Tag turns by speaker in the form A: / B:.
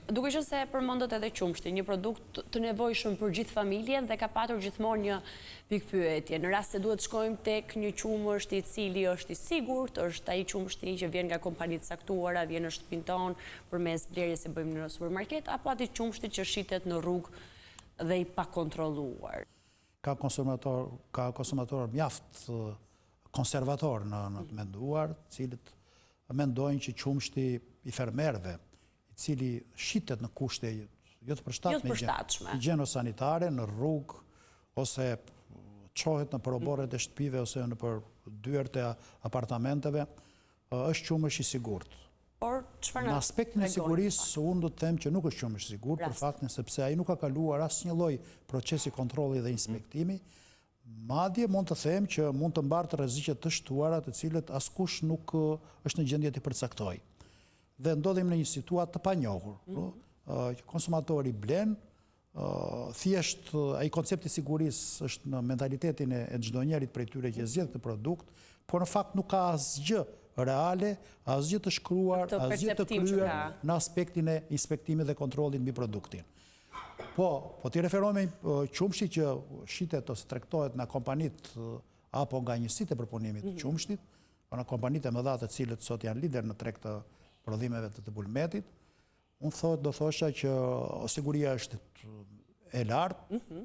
A: Duke qenë se përmendët edhe qumshti, një produkt të nevojshëm për gjithë familjen dhe ka patur gjithmonë një pikpyetje. Në rast se duhet shkojmë tek një qumësht i cili është i sigurt, është ai qumshti që vjen nga kompanitë të caktuara, vjen në shtëpinë tonë përmes blerjes që bëjmë në supermarket, apo aty qumshti që shitet në rrugë dhe i pakontrolluar.
B: Ka konsumator mjaft konservator në të menduar, cilët mendojnë që qumshti i fermerëve, i cili shitet në kushte jo të përshtatshme higjieno-sanitare në rrugë ose çohet në proborret e shtëpive ose në për dyert e apartamenteve, është qumësh i sigurt.
A: Por çfarë
B: në aspektin e sigurisë, unë do të them që nuk është qumësh i sigurt, për faktin sepse ai nuk ka kaluar asnjë lloj procesi kontrolli dhe inspektimi. Madje mund të them që mund të mbartë rreziqe të shtuara të cilët askush nuk është në gjendje të përcaktojë. Dhe ndodhim në një situatë të panjohur. Konsumatori blen, thjesht ai koncepti i sigurisë është në mentalitetin e çdo njerit prej tyre që zgjedh këtë produkt, por në fakt nuk ka asgjë reale, asgjë të shkruar, asgjë të kryer në aspektin e inspektimit dhe kontrollit mbi produktin. Po t'i referojmë qumshtit që shitet ose tregtohet nga kompanitë apo nga njësitë e përpunimit të qumshtit, nga kompanitë e mëdha të cilët sot janë lider në treg të prodhimeve të bulmetit, unë do thosha që siguria është e lartë,